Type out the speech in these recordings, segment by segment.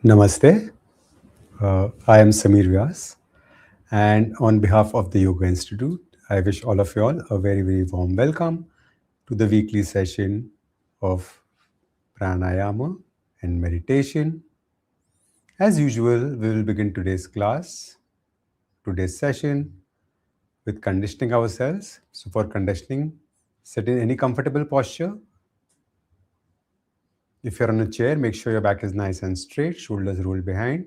Namaste. I am Samir Vyas, and on behalf of the Yoga Institute, I wish all of you all a very, very warm welcome to the weekly session of Pranayama and meditation. As usual, we will begin today's session, with conditioning ourselves. So, for conditioning, sit in any comfortable posture. If you're on a chair, make sure your back is nice and straight, shoulders rolled behind,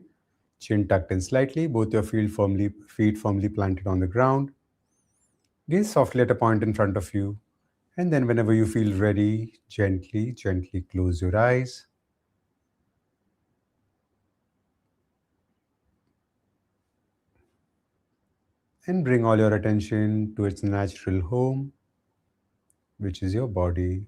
chin tucked in slightly, both your feet firmly planted on the ground. Gaze softly at a point in front of you, and then whenever you feel ready, gently close your eyes. And bring all your attention to its natural home, which is your body.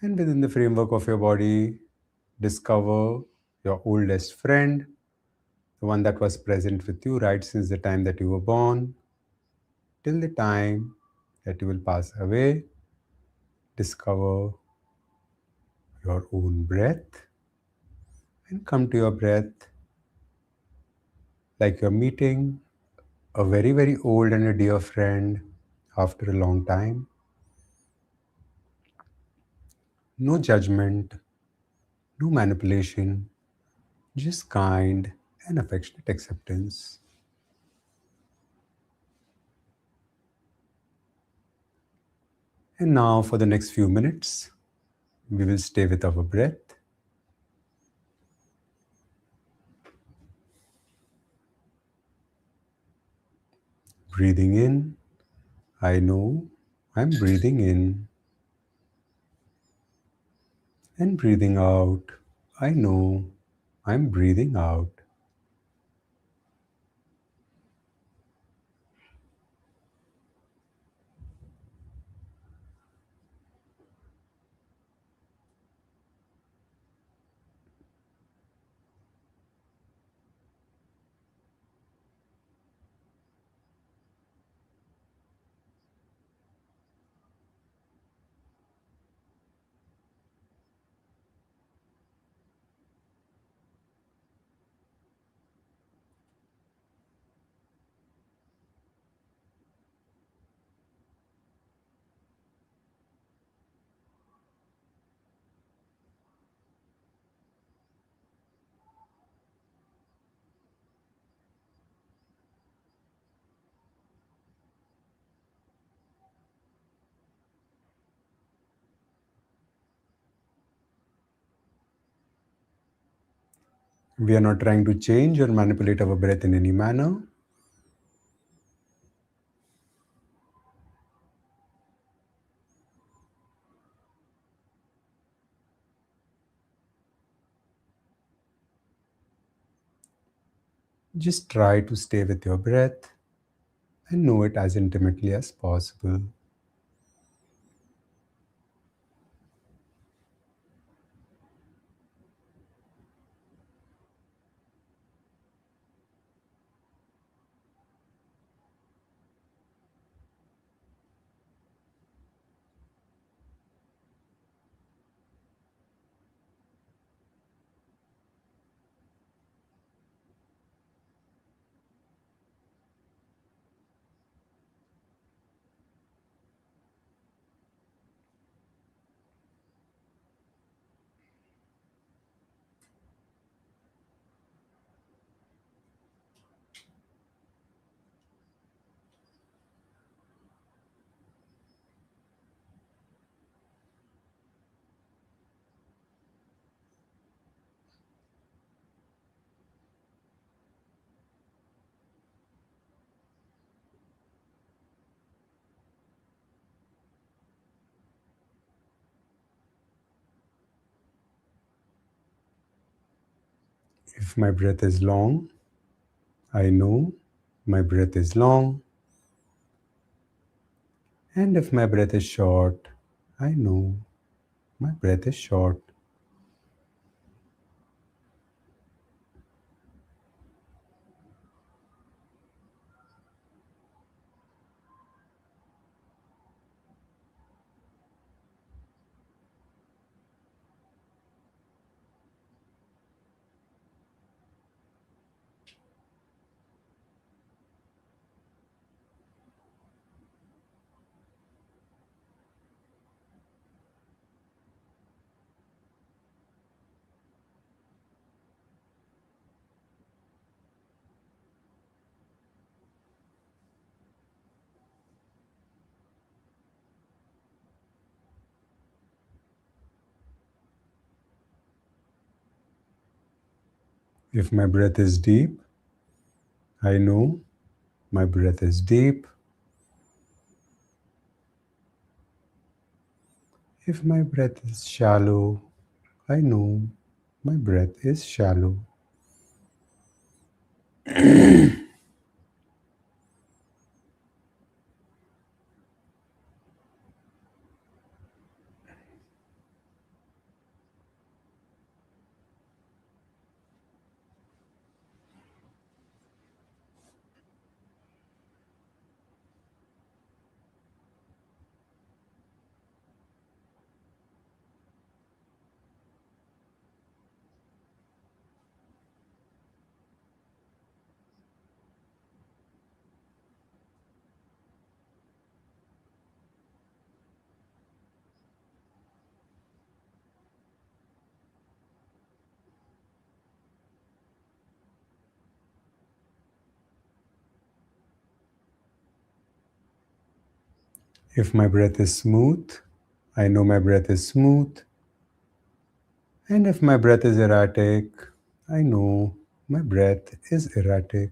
And within the framework of your body, discover your oldest friend, the one that was present with you right since the time that you were born till the time that you will pass away. Discover your own breath and come to your breath like you're meeting a very, very old and a dear friend after a long time. No judgment, no manipulation, just kind and affectionate acceptance. And now, for the next few minutes, we will stay with our breath, breathing in. I know I'm breathing in, and breathing out. I know I'm breathing out. We are not trying to change or manipulate our breath in any manner. Just try to stay with your breath and know it as intimately as possible. If my breath is long, I know my breath is long. And if my breath is short, I know my breath is short. If my breath is deep, I know my breath is deep. If my breath is shallow, I know my breath is shallow. If my breath is smooth, I know my breath is smooth. And if my breath is erratic, I know my breath is erratic.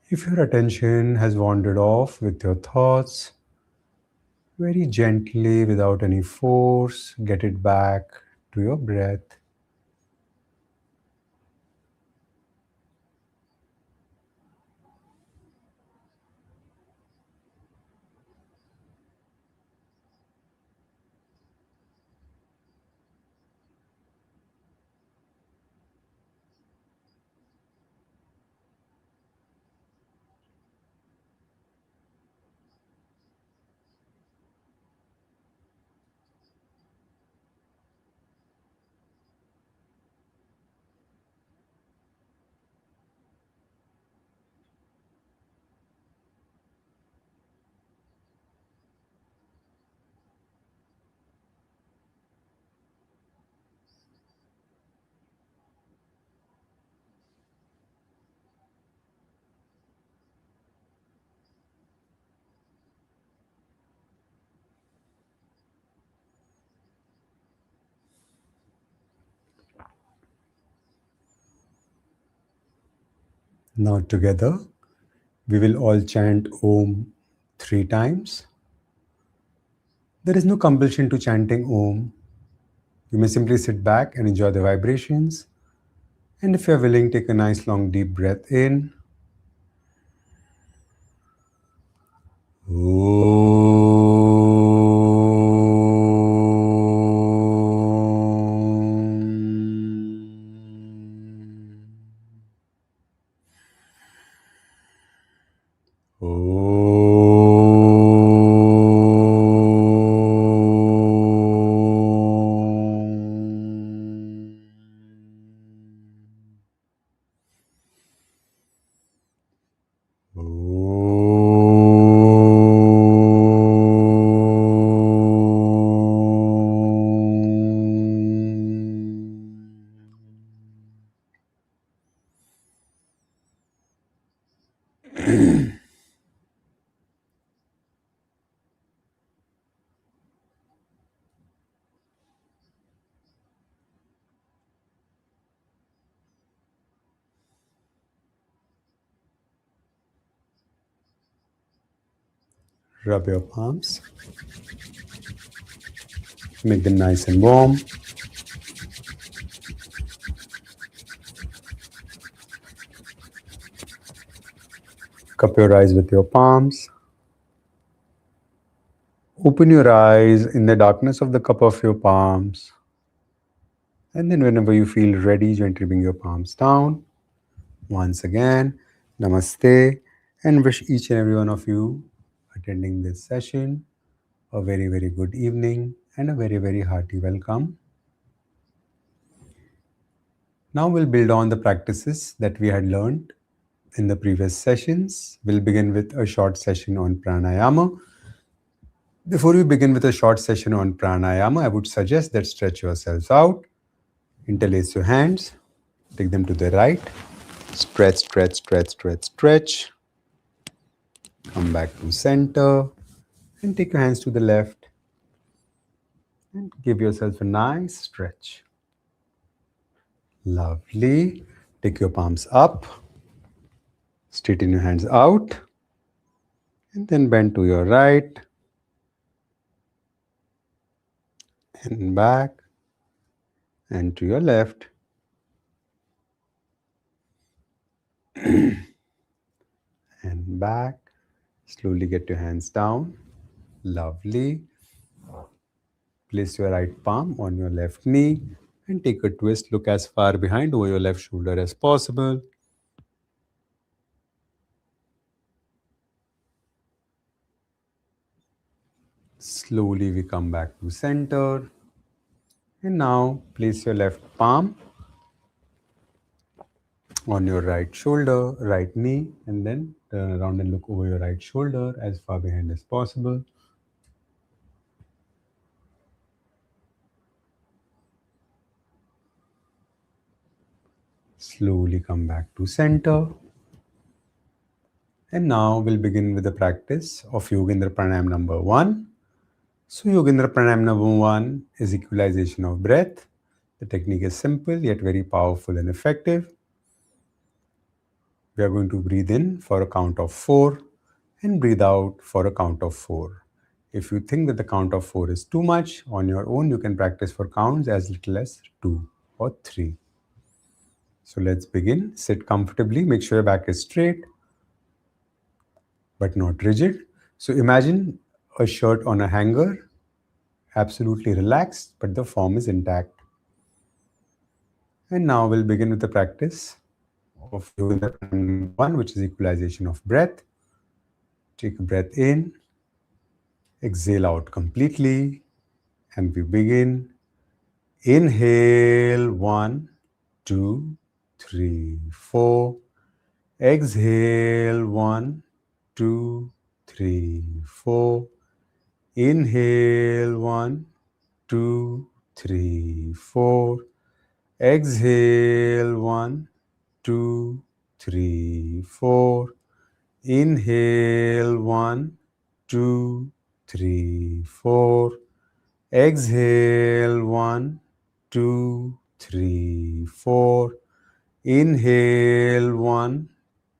If your attention has wandered off with your thoughts, very gently, without any force, get it back to your breath. Now together, we will all chant Om 3 times. There is no compulsion to chanting Om. You may simply sit back and enjoy the vibrations. And if you're willing, take a nice long deep breath in. Rub your palms. Make them nice and warm. Cup your eyes with your palms. Open your eyes in the darkness of the cup of your palms. And then whenever you feel ready, gently bring your palms down. Once again, namaste, and wish each and every one of you attending this session a very, very good evening and a very, very hearty welcome. Now we'll build on the practices that we had learned in the previous sessions. We'll begin with a short session on pranayama. Before we begin with a short session on pranayama, I would suggest that stretch yourselves out, interlace your hands, take them to the right, stretch, stretch, stretch, stretch, stretch. Come back to center and take your hands to the left and give yourself a nice stretch. Lovely. Take your palms up, straighten your hands out, and then bend to your right and back and to your left. And back. Slowly get your hands down. Lovely. Place your right palm on your left knee and take a twist. Look as far behind over your left shoulder as possible. Slowly we come back to center. And now place your left palm on your right shoulder, right knee, and then turn around and look over your right shoulder as far behind as possible. Slowly come back to center. And now we'll begin with the practice of Yogendra Pranayama number 1. So Yogendra Pranayama number 1 is equalization of breath. The technique is simple yet very powerful and effective. We are going to breathe in for a count of 4 and breathe out for a count of 4. If you think that the count of 4 is too much, on your own you can practice for counts as little as 2 or 3. So let's begin. Sit comfortably. Make sure your back is straight but not rigid. So imagine a shirt on a hanger, absolutely relaxed, but the form is intact. And now we'll begin with the practice of Yoga Pranayama 1, which is equalization of breath. Take a breath in, exhale out completely, and we begin. Inhale, 1, 2, 3, 4. Exhale, 1, 2, 3, 4. Inhale, 1, 2, 3, 4. Exhale, 1, 2, 3, 4. Inhale, 1, 2, 3, 4. Exhale, 1, 2, 3, 4. Inhale, 1,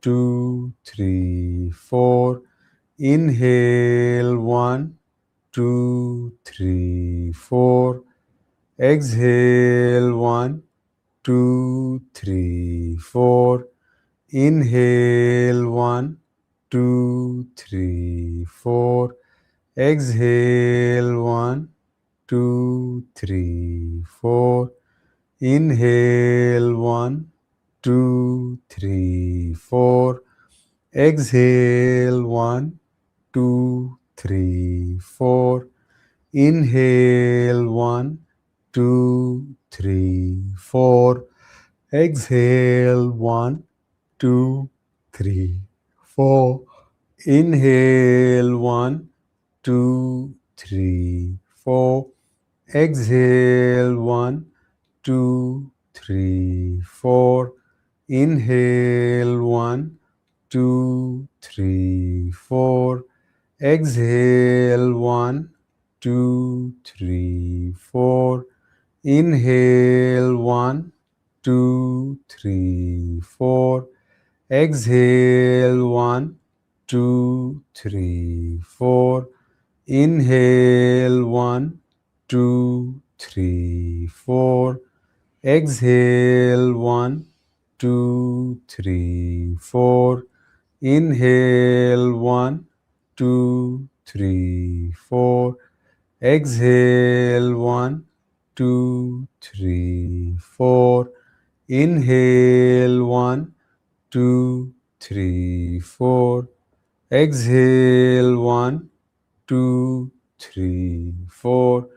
2, 3, 4. Inhale 1, 2, 3, 4. Exhale, 1, 2, 3, 4. Inhale, 1, 2, 3, 4. Exhale, 1, 2, 3, 4. Inhale, 1, 2, 3, 4. Exhale, 1, 2, 3, 4. Inhale, 1, 2, 3, 4. Exhale, 1, 2, 3, 4. Inhale, 1, 2, 3, 4. Exhale, 1, 2, 3, 4. Inhale, 1, 2, 3, 4. Exhale, 1, 2, 3, 4. Inhale, 1, 2, 3, 4. Exhale, 1, 2, 3, 4. Inhale, 1, 2, 3, 4. Exhale, 1, 2, 3, 4. Inhale, 1, 2, 3, 4. Exhale, 1, 2, 3, 4. Inhale, 1, 2, 3, 4. Exhale, 1, 2, 3, 4.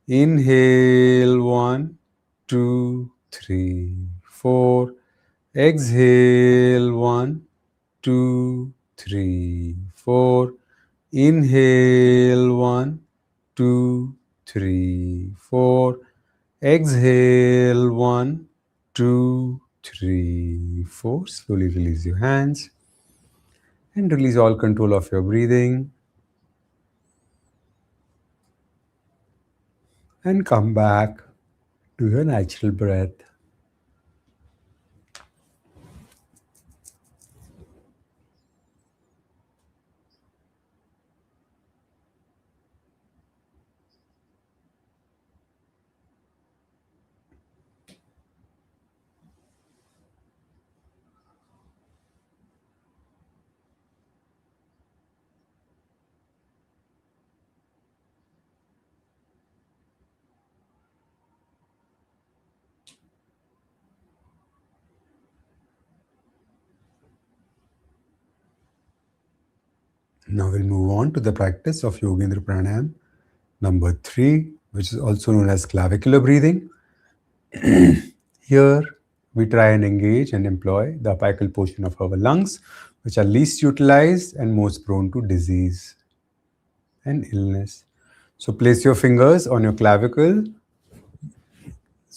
Inhale, 1, 2, 3, 4. Exhale, 1, 2, 3, 4. Inhale, 1, 2, 3, 4. Exhale, 1, 2, 3, 4. Slowly release your hands and release all control of your breathing. And come back to your natural breath. Now we'll move on to the practice of Yogendra Pranayama number 3, which is also known as clavicular breathing. Here, we try and engage and employ the apical portion of our lungs, which are least utilized and most prone to disease and illness. So place your fingers on your clavicle.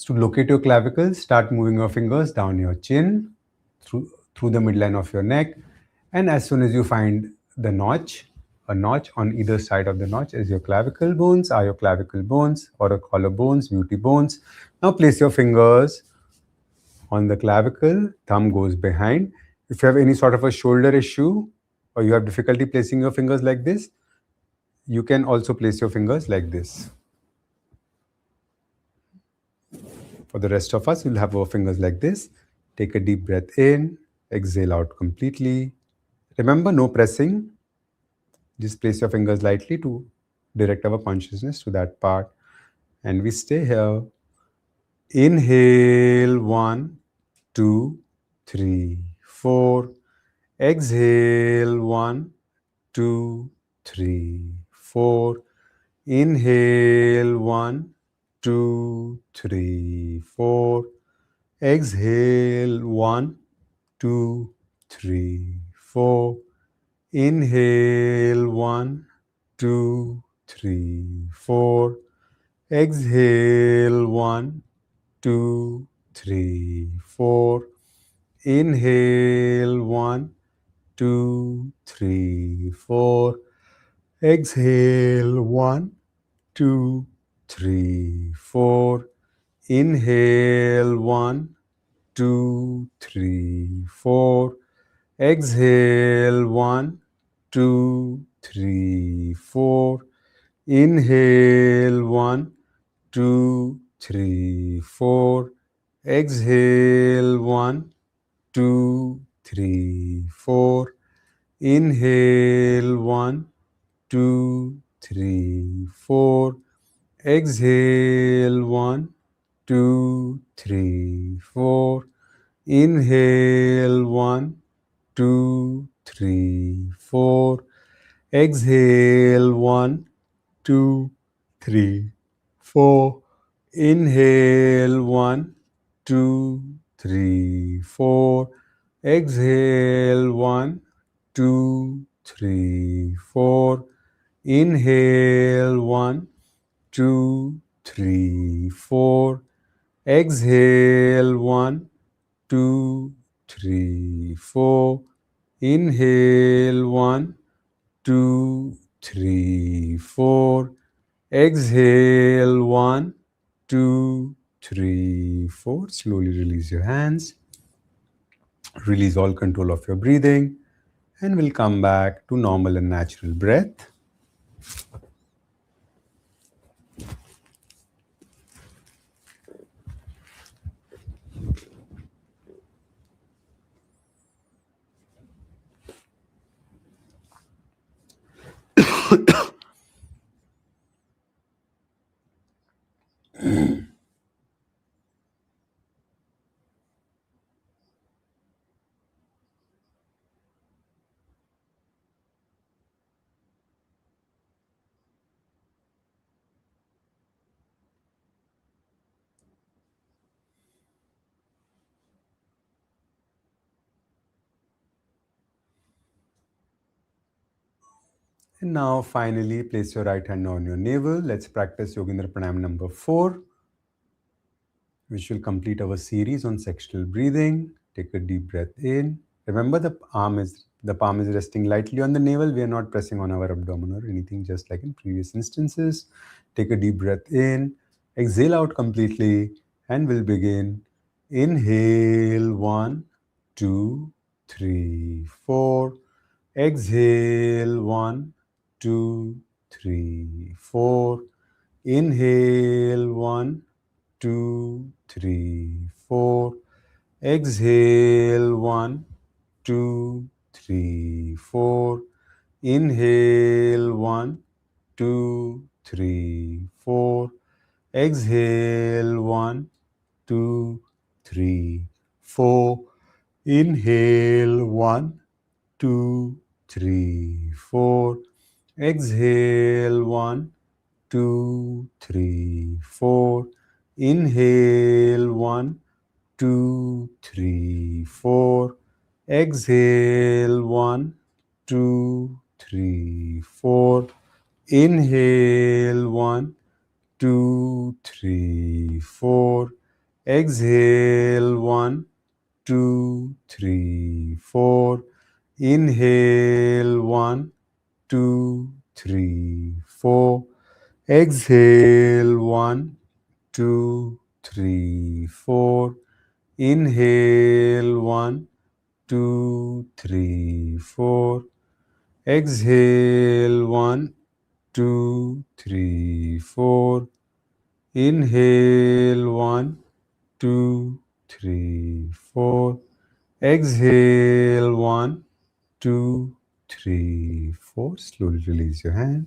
To locate your clavicle, start moving your fingers down your chin, through the midline of your neck, and as soon as you find the notch, a notch on either side of the notch is your clavicle bones, are your clavicle bones, or a collarbones, muti bones. Now place your fingers on the clavicle, thumb goes behind. If you have any sort of a shoulder issue or you have difficulty placing your fingers like this, you can also place your fingers like this. For the rest of us, we'll have our fingers like this. Take a deep breath in, exhale out completely. Remember, no pressing. Just place your fingers lightly to direct our consciousness to that part. And we stay here. Inhale, 1, 2, 3, 4. Exhale, 1, 2, 3, 4. Inhale, 1, 2, 3, 4. Exhale, 1, 2, 3, 4. Inhale, 1, 2, 3, 4. Exhale, 1, 2, 3, 4. Inhale, 1, 2, 3, 4. Exhale, 1, 2, 3, 4. Inhale, 1, 2, 3, 4. Exhale, 1, 2, 3, 4. Inhale 1, 2, 3, 4. Exhale 1, 2, 3, 4. Inhale 1, 2, 3, 4. Exhale 1, 2, 3, 4. Inhale 1, 2, 3, 4. Exhale 1, 2, 3, 4. Inhale 1, 2, 3, 4. Exhale 1, 2, 3, 4. Inhale 1, 2, 3, 4. Exhale 1, 2, 3, 4. Inhale 1, 2, 3, 4. Exhale 1, 2, 3, 4. Slowly release your hands. Release all control of your breathing, and we'll come back to normal and natural breath. And now finally place your right hand on your navel. Let's practice Yogendra Pranayama number 4, which will complete our series on sexual breathing. Take a deep breath in. Remember the palm is resting lightly on the navel. We are not pressing on our abdomen or anything, just like in previous instances. Take a deep breath in. Exhale out completely, and we'll begin. Inhale 1, 2, 3, 4. Exhale 1, 2, 3, 4. Inhale 1, 2, 3, 4. Exhale 1, 2, 3, 4. Inhale 1, 2, 3, 4. Exhale 1, 2, 3, 4. Inhale 1, 2, 3, 4. Exhale 1, 2, 3, 4. Inhale 1, 2, 3, 4. Exhale 1, 2, 3, 4. Inhale 1, 2, 3, 4. Exhale 1, 2, 3, 4. Inhale 1, 2, 3, 4. Exhale 1, 2, 3, 4. Inhale 1, 2, 3, 4. Exhale 1, 2, 3, 4. Inhale 1, 2, 3, 4. Exhale 1, 2, 3, 4. Slowly release your hand.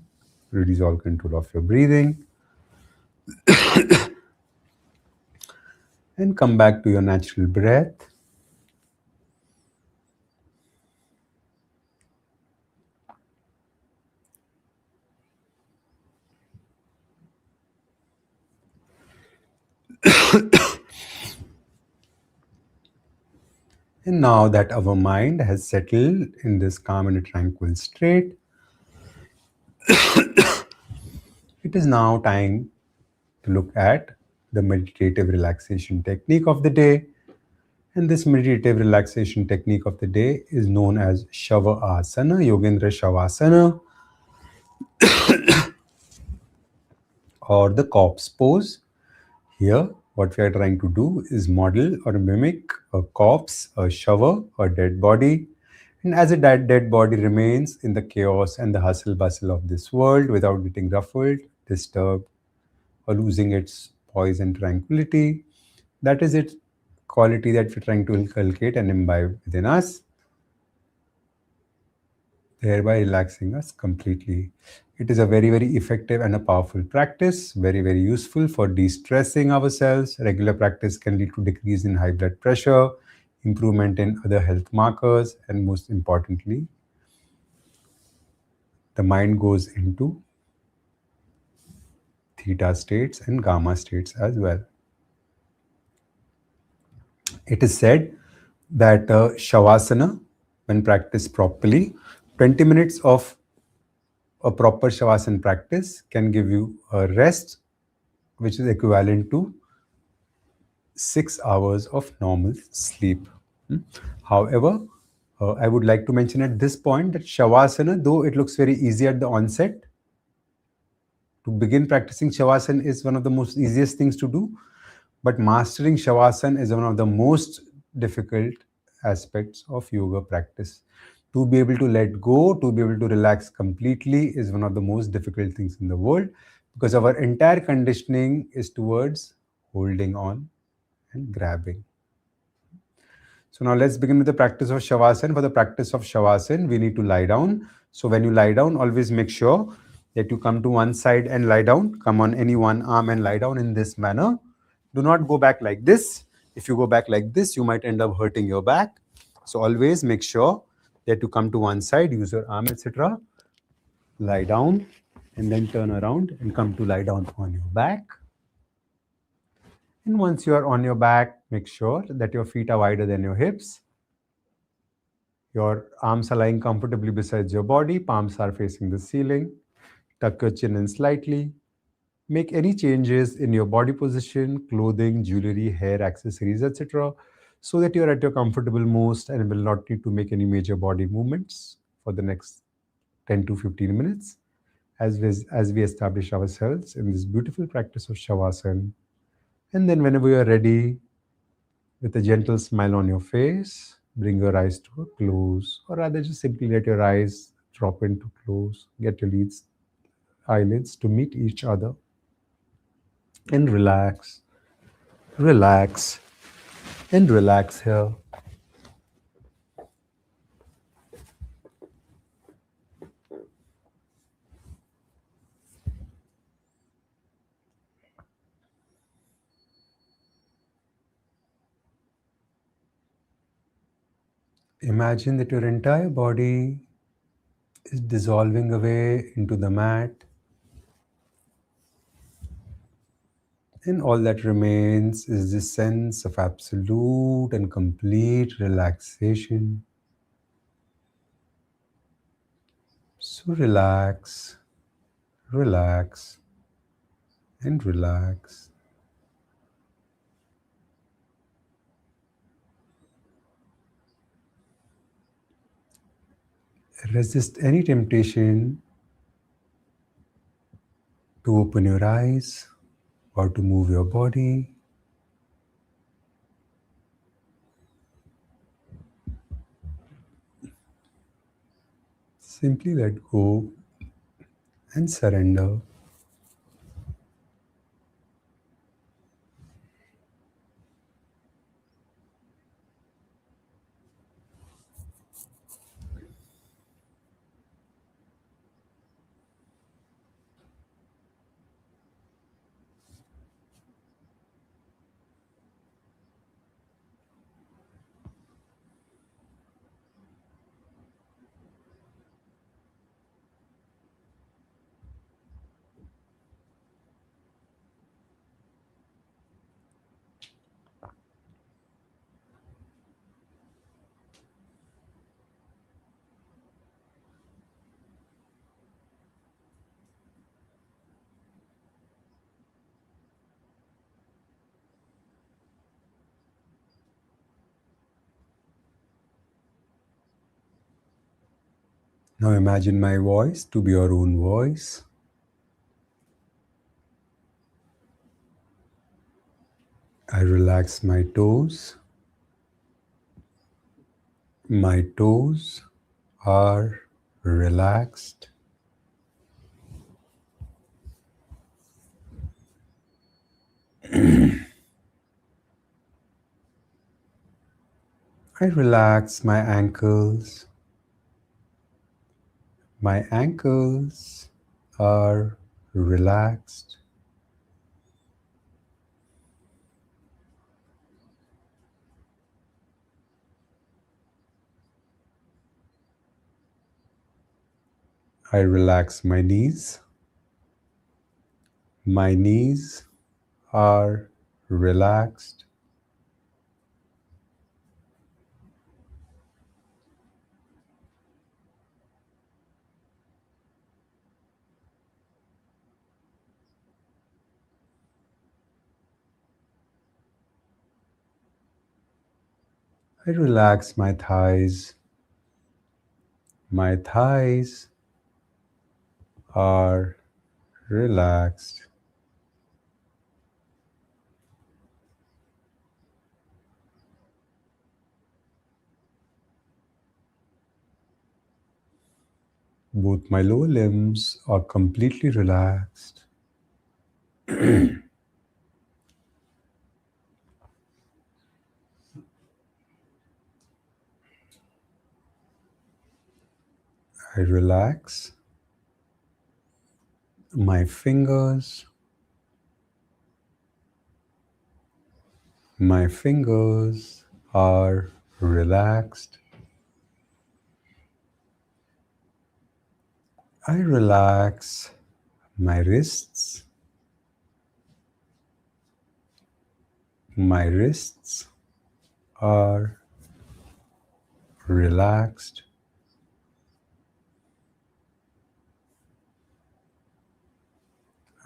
Release all control of your breathing. And come back to your natural breath. And now that our mind has settled in this calm and tranquil state, it is now time to look at the meditative relaxation technique of the day. And this meditative relaxation technique of the day is known as Shavasana, Yogendra Shavasana, or the corpse pose. Here, what we are trying to do is model or mimic a corpse, a shava, a dead body, And as a dead body remains in the chaos and the hustle bustle of this world without getting ruffled, disturbed, or losing its poise and tranquility, that is its quality that we're trying to inculcate and imbibe within us, thereby relaxing us completely. It is a very, very effective and a powerful practice, very, very useful for de-stressing ourselves. Regular practice can lead to decrease in high blood pressure, improvement in other health markers, and most importantly, the mind goes into theta states and gamma states as well. It is said that Shavasana, when practiced properly, 20 minutes of a proper Shavasana practice can give you a rest which is equivalent to 6 hours of normal sleep. Hmm. However, I would like to mention at this point that Shavasana, though it looks very easy at the onset, to begin practicing Shavasana is one of the most easiest things to do. But mastering Shavasana is one of the most difficult aspects of yoga practice. To be able to let go, to be able to relax completely is one of the most difficult things in the world because our entire conditioning is towards holding on and grabbing. So now let's begin with the practice of Shavasana. For the practice of Shavasana, we need to lie down. So when you lie down, always make sure that you come to one side and lie down. Come on any one arm and lie down in this manner. Do not go back like this. If you go back like this, you might end up hurting your back. So always make sure that you come to one side, use your arm, etc. Lie down and then turn around and come to lie down on your back. And once you are on your back, make sure that your feet are wider than your hips. Your arms are lying comfortably beside your body, palms are facing the ceiling. Tuck your chin in slightly. Make any changes in your body position, clothing, jewelry, hair, accessories, etc., so that you're at your comfortable most and will not need to make any major body movements for the next 10 to 15 minutes as we establish ourselves in this beautiful practice of Shavasana. And then, whenever you're ready, with a gentle smile on your face, bring your eyes to a close, or rather, just simply let your eyes drop into close. Get your eyelids to meet each other and relax, relax, and relax here. Imagine that your entire body is dissolving away into the mat, and all that remains is this sense of absolute and complete relaxation. So relax, relax, and relax. Resist any temptation to open your eyes or to move your body. Simply let go and surrender. Now imagine my voice to be your own voice. I relax my toes, are relaxed. I relax my ankles. My ankles are relaxed. I relax my knees. My knees are relaxed. I relax my thighs. My thighs are relaxed. Both my lower limbs are completely relaxed. I relax my fingers. My fingers are relaxed. I relax my wrists. My wrists are relaxed.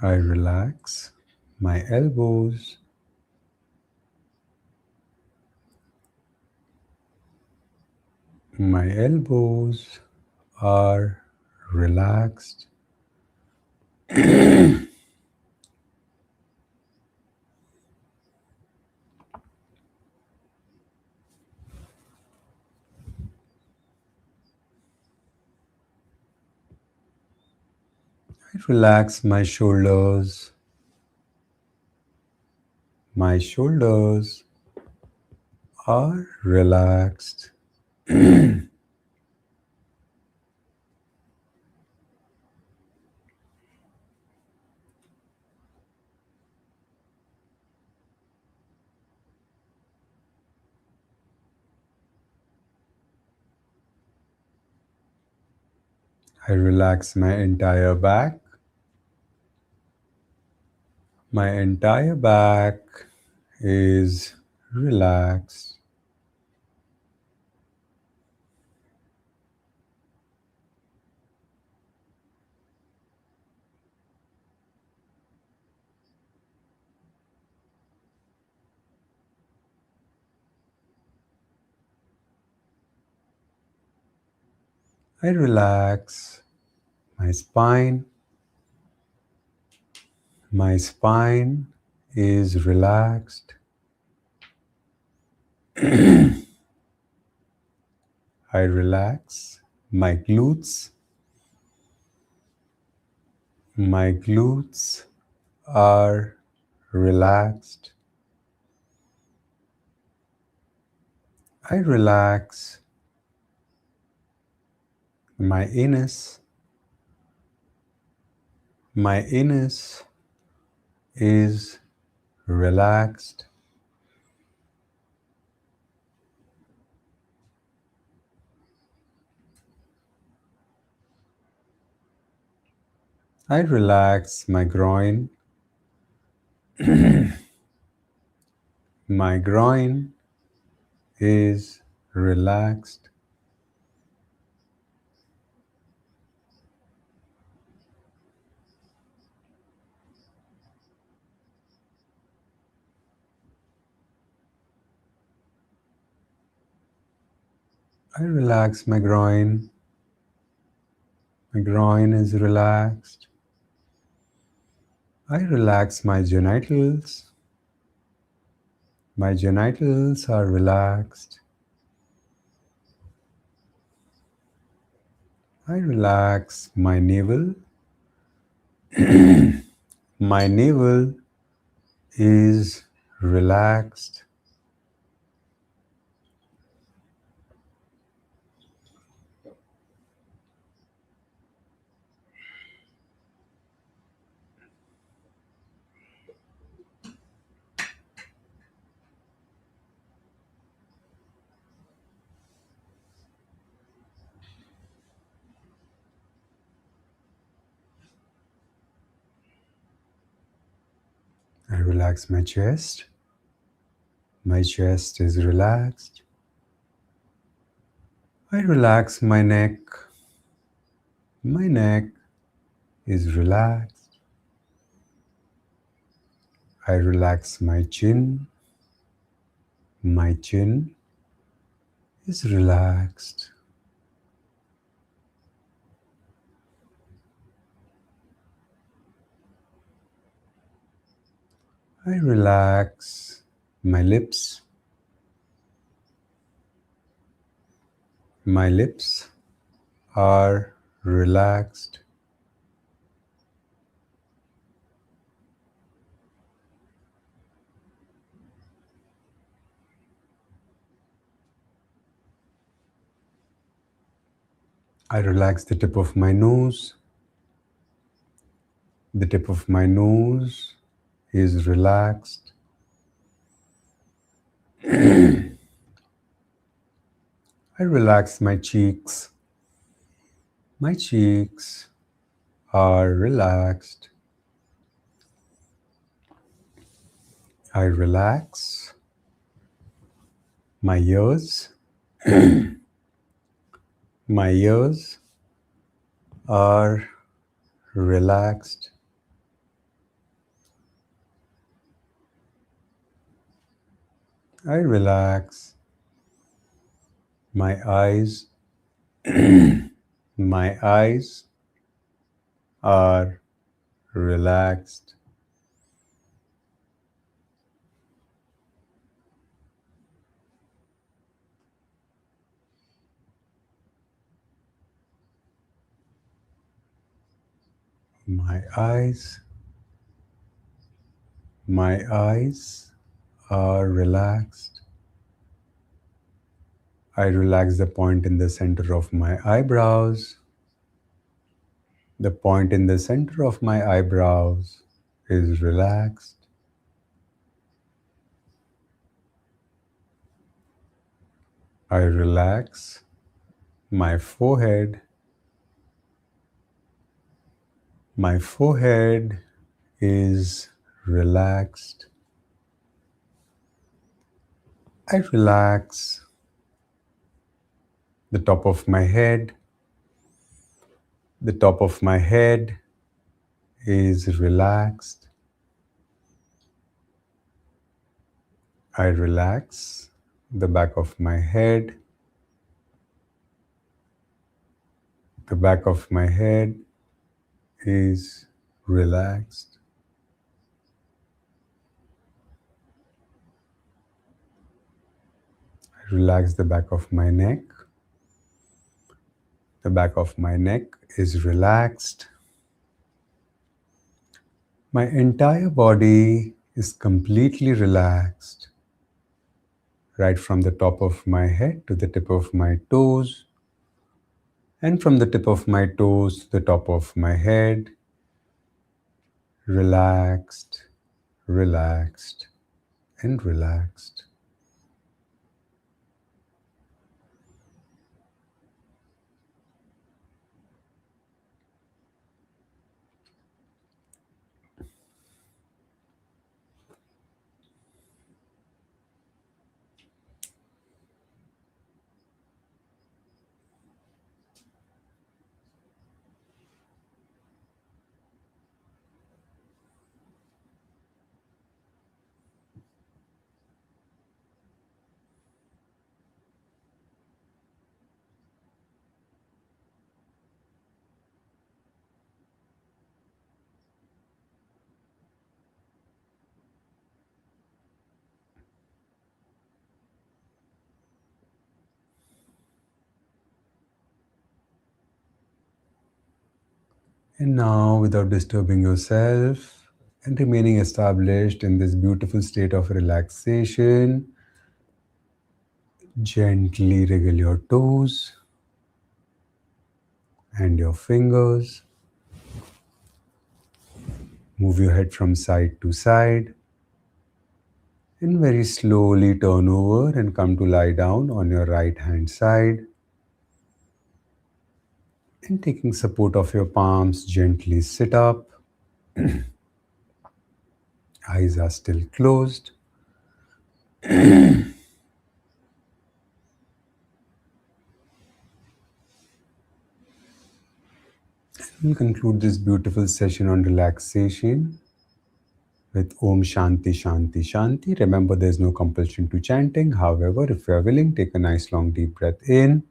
I relax my elbows. My elbows are relaxed. I relax my shoulders. My shoulders are relaxed. I relax my entire back. My entire back is relaxed. I relax my spine. My spine is relaxed. I relax my glutes. My glutes are relaxed. I relax my anus. My anus is relaxed. I relax my groin. My groin is relaxed. I relax my groin. My groin is relaxed. I relax my genitals. My genitals are relaxed. I relax my navel. My navel is relaxed. I relax my chest. My chest is relaxed. I relax my neck. My neck is relaxed. I relax my chin. My chin is relaxed. I relax my lips. My lips are relaxed. I relax the tip of my nose. The tip of my nose is relaxed. I relax my cheeks. My cheeks are relaxed. I relax my ears. My ears are relaxed. I relax my eyes. My eyes are relaxed. My eyes, my eyes are relaxed. I relax the point in the center of my eyebrows. The point in the center of my eyebrows is relaxed. I relax my forehead. My forehead is relaxed. I relax the top of my head. The top of my head is relaxed. I relax the back of my head. The back of my head is relaxed. I relax the back of my neck. The back of my neck is relaxed. My entire body is completely relaxed, right from the top of my head to the tip of my toes, and from the tip of my toes to the top of my head. Relaxed, relaxed, and relaxed. And now, without disturbing yourself and remaining established in this beautiful state of relaxation, gently wriggle your toes and your fingers. Move your head from side to side and very slowly turn over and come to lie down on your right hand side. And taking support of your palms, gently sit up. Eyes are still closed. We'll conclude this beautiful session on relaxation with Om Shanti Shanti Shanti. Remember, there's no compulsion to chanting. However, if you are willing, take a nice long deep breath in.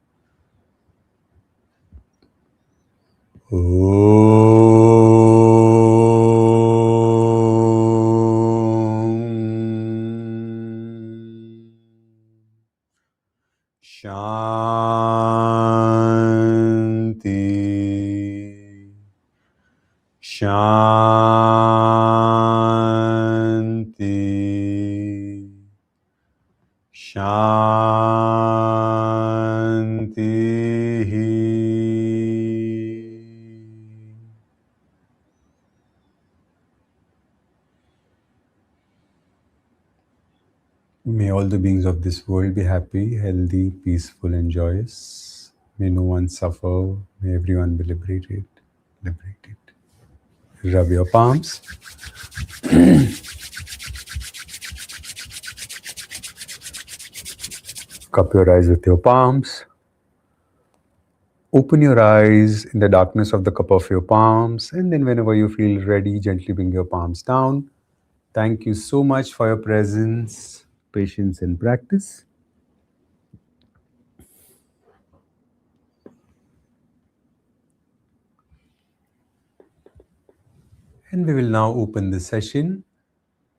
Shanti. Shanti. Shanti. May all the beings of this world be happy, healthy, peaceful, and joyous. May no one suffer. May everyone be liberated. Liberated. Rub your palms. Cup your eyes with your palms. Open your eyes in the darkness of the cup of your palms, and then whenever you feel ready, gently bring your palms down. Thank you so much for your presence, patience, and practice. And we will now open the session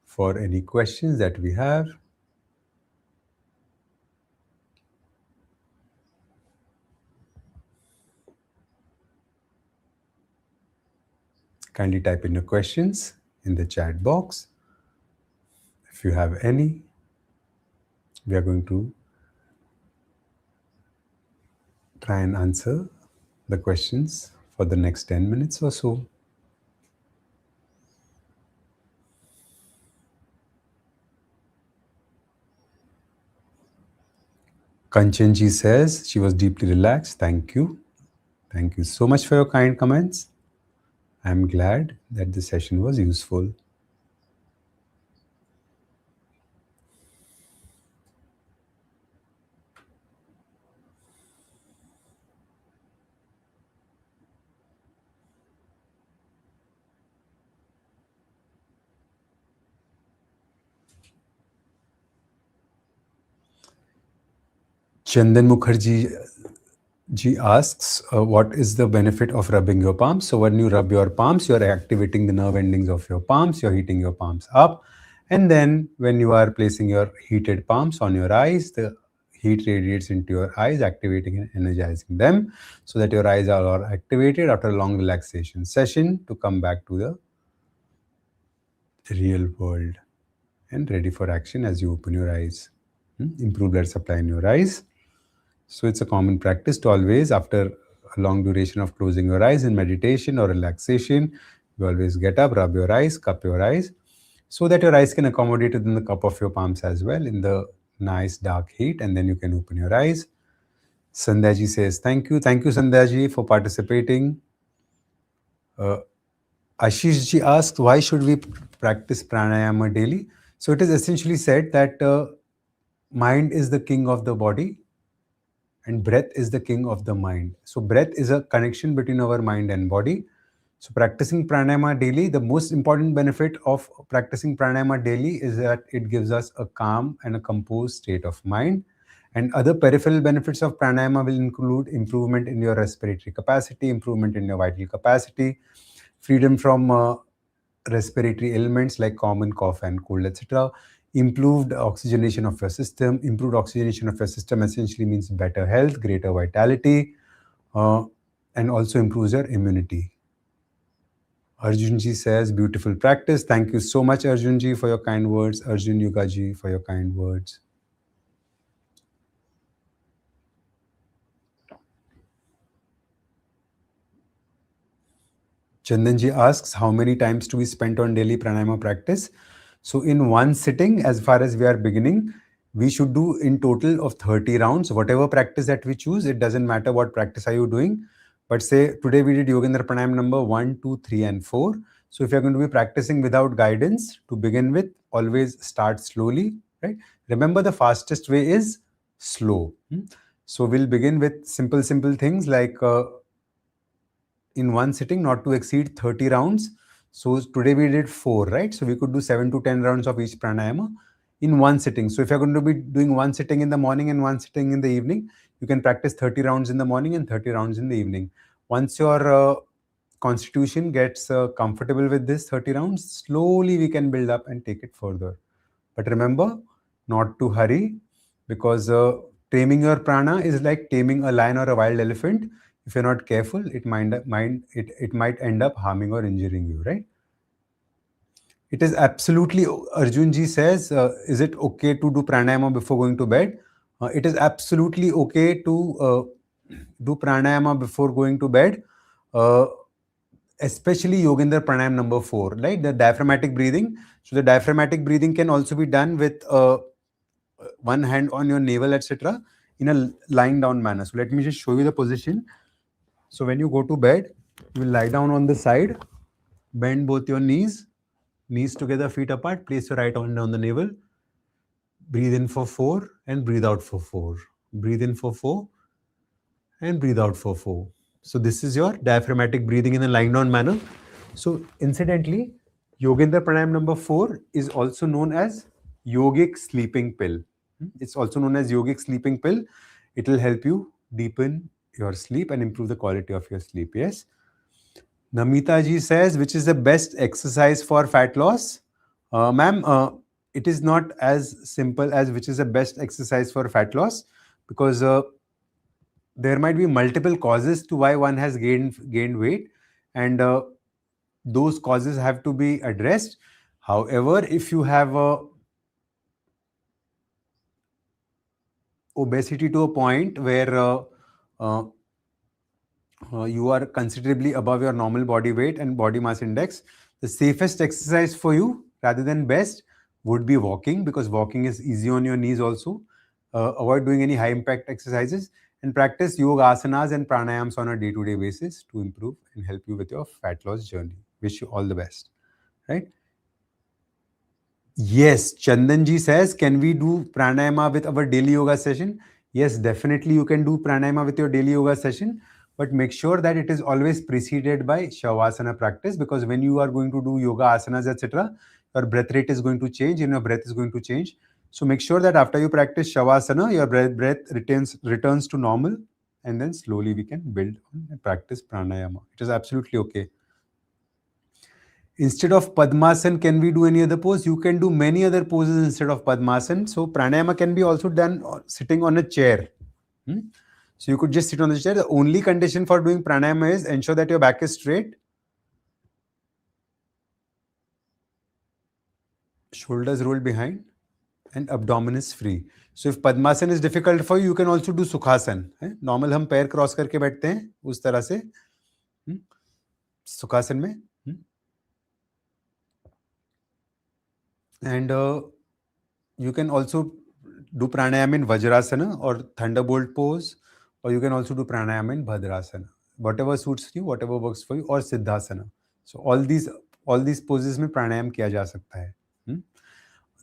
for any questions that we have. Kindly type in your questions in the chat box. If you have any, we are going to try and answer the questions for the next 10 minutes or so. Kanchanji says she was deeply relaxed. Thank you. Thank you so much for your kind comments. I'm glad that the session was useful. Chandan Mukherjee ji asks, what is the benefit of rubbing your palms? So when you rub your palms, you're activating the nerve endings of your palms, you're heating your palms up. And then when you are placing your heated palms on your eyes, the heat radiates into your eyes, activating and energizing them so that your eyes are all activated after a long relaxation session to come back to the real world and ready for action as you open your eyes. Improve blood supply in your eyes. So it's a common practice to always, after a long duration of closing your eyes in meditation or relaxation, you always get up, rub your eyes, cup your eyes, so that your eyes can accommodate within the cup of your palms as well in the nice dark heat, and then you can open your eyes. Sandhyaji says, thank you. Thank you, Sandhyaji, for participating. Ashish ji asks, why should we practice pranayama daily? So it is essentially said that mind is the king of the body and breath is the king of the mind. So breath is a connection between our mind and body. So practicing pranayama daily, the most important benefit of practicing pranayama daily is that it gives us a calm and a composed state of mind. And other peripheral benefits of pranayama will include improvement in your respiratory capacity, improvement in your vital capacity, freedom from respiratory ailments like common cough and cold, etc. Improved oxygenation of your system. Improved oxygenation of your system essentially means better health, greater vitality, and also improves your immunity. Arjunji says, beautiful practice. Thank you so much, Arjunji, for your kind words. Arjun Yugaji, for your kind words. Chandanji asks, how many times to be spent on daily pranayama practice? So in one sitting, as far as we are beginning, we should do in total of 30 rounds. Whatever practice that we choose, it doesn't matter what practice are you doing. But say today we did Yogendra Pranayam number 1, 2, 3, and 4. So if you're going to be practicing without guidance, to begin with, always start slowly, right? Remember, the fastest way is slow. So we'll begin with simple things like in one sitting not to exceed 30 rounds. So today we did 4, right? So we could do 7 to 10 rounds of each pranayama in one sitting. So if you're going to be doing one sitting in the morning and one sitting in the evening, you can practice 30 rounds in the morning and 30 rounds in the evening. Once your constitution gets comfortable with this 30 rounds, slowly we can build up and take it further. But remember, not to hurry, because taming your prana is like taming a lion or a wild elephant. If you're not careful, it might end up harming or injuring you, right? It is absolutely, Arjunji says, is it okay to do pranayama before going to bed? It is absolutely okay to do pranayama before going to bed, especially Yogendra Pranayam number 4, right? The diaphragmatic breathing. So the diaphragmatic breathing can also be done with one hand on your navel, etc., in a lying down manner. So let me just show you the position. So when you go to bed, you will lie down on the side, bend both your knees together, feet apart, place your right hand on the navel, breathe in for 4 and breathe out for 4. Breathe in for 4 and breathe out for 4. So this is your diaphragmatic breathing in a lying down manner. So incidentally, Yogendra Pranayam number 4 is also known as Yogic sleeping pill. It's also known as Yogic sleeping pill. It will help you deepen your sleep and improve the quality of your sleep. Yes. Namita ji says, which is the best exercise for fat loss? Ma'am, it is not as simple as which is the best exercise for fat loss, because there might be multiple causes to why one has gained weight, and those causes have to be addressed. However, if you have obesity to a point where uh, you are considerably above your normal body weight and body mass index, the safest exercise for you, rather than best, would be walking, because walking is easy on your knees also. Avoid doing any high impact exercises and practice yoga asanas and pranayams on a day-to-day basis to improve and help you with your fat loss journey. Wish you all the best, right? Yes, Chandanji says, can we do pranayama with our daily yoga session? Yes, definitely you can do pranayama with your daily yoga session, but make sure that it is always preceded by Shavasana practice, because when you are going to do yoga asanas, etc., your breath rate is going to change and your breath is going to change. So make sure that after you practice Shavasana, your breath returns to normal, and then slowly we can build and practice pranayama. It is absolutely okay. Instead of Padmasana, can we do any other pose? You can do many other poses instead of Padmasana. So pranayama can be also done sitting on a chair. So you could just sit on the chair. The only condition for doing pranayama is ensure that your back is straight, shoulders rolled behind, and abdomen is free. So if Padmasana is difficult for you, you can also do Sukhasana. Normal हम पैर cross करके बैठते हैं उस तरह से सुखासन में. And you can also do pranayama in Vajrasana or Thunderbolt pose, or you can also do pranayama in Bhadrasana. Whatever suits you, whatever works for you, or Siddhasana. So all these poses में pranayam किया जा सकता है.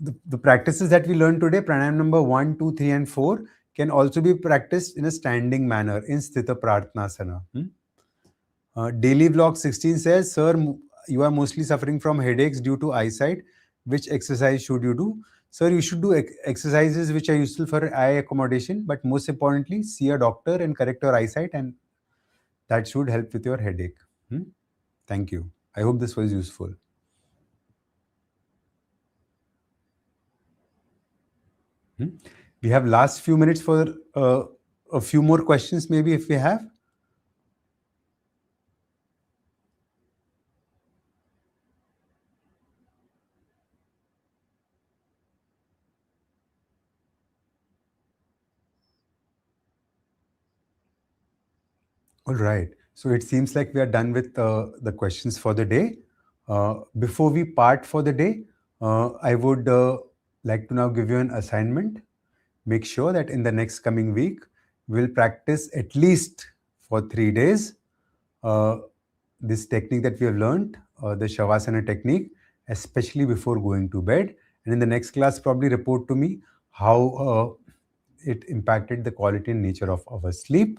The practices that we learned today, pranayam number 1, 2, 3, and 4, can also be practiced in a standing manner in Sthita Prarthnasana. Daily Vlog 16 says, sir, you are mostly suffering from headaches due to eyesight. Which exercise should you do? Sir, you should do exercises which are useful for eye accommodation, but most importantly, see a doctor and correct your eyesight, and that should help with your headache. Thank you. I hope this was useful. We have last few minutes for a few more questions, maybe, if we have. All right. So it seems like we are done with the questions for the day. Before we part for the day, I would like to now give you an assignment. Make sure that in the next coming week, we'll practice at least for 3 days uh, this technique that we have learned, the Shavasana technique, especially before going to bed. And in the next class, probably report to me how it impacted the quality and nature of our sleep.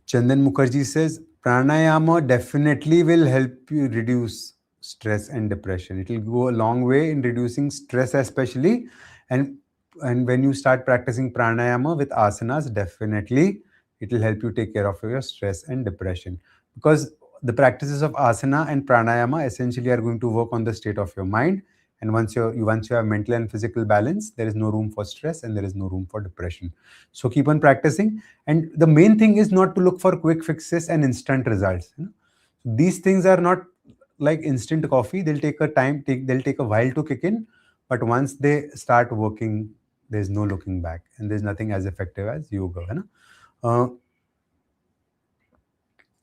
Chandan Mukherjee says pranayama definitely will help you reduce stress and depression. It will go a long way in reducing stress, especially, and and when you start practicing pranayama with asanas, definitely it will help you take care of your stress and depression, because the practices of asana and pranayama essentially are going to work on the state of your mind. And once you have mental and physical balance, there is no room for stress and there is no room for depression. So keep on practicing, and the main thing is not to look for quick fixes and instant results. These things are not like instant coffee. They'll take a while to kick in, but once they start working, there's no looking back, and there's nothing as effective as yoga. uh,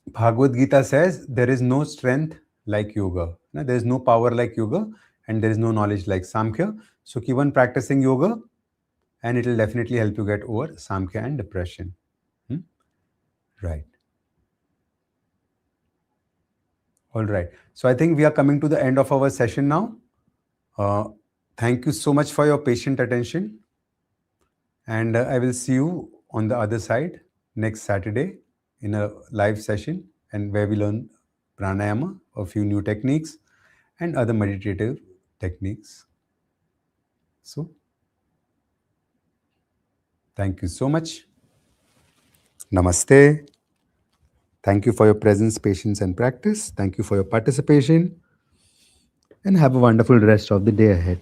Bhagavad Gita says there is no strength like yoga. There is no power like yoga, and there is no knowledge like Samkhya. So keep on practicing yoga, and it will definitely help you get over Samkhya and depression. Hmm? Right. All right. So I think we are coming to the end of our session now. Uh, Thank you so much for your patient attention. And I will see you on the other side next Saturday in a live session, and where we learn pranayama, a few new techniques, and other meditative techniques. So, thank you so much. Namaste. Thank you for your presence, patience, and practice. Thank you for your participation. And have a wonderful rest of the day ahead.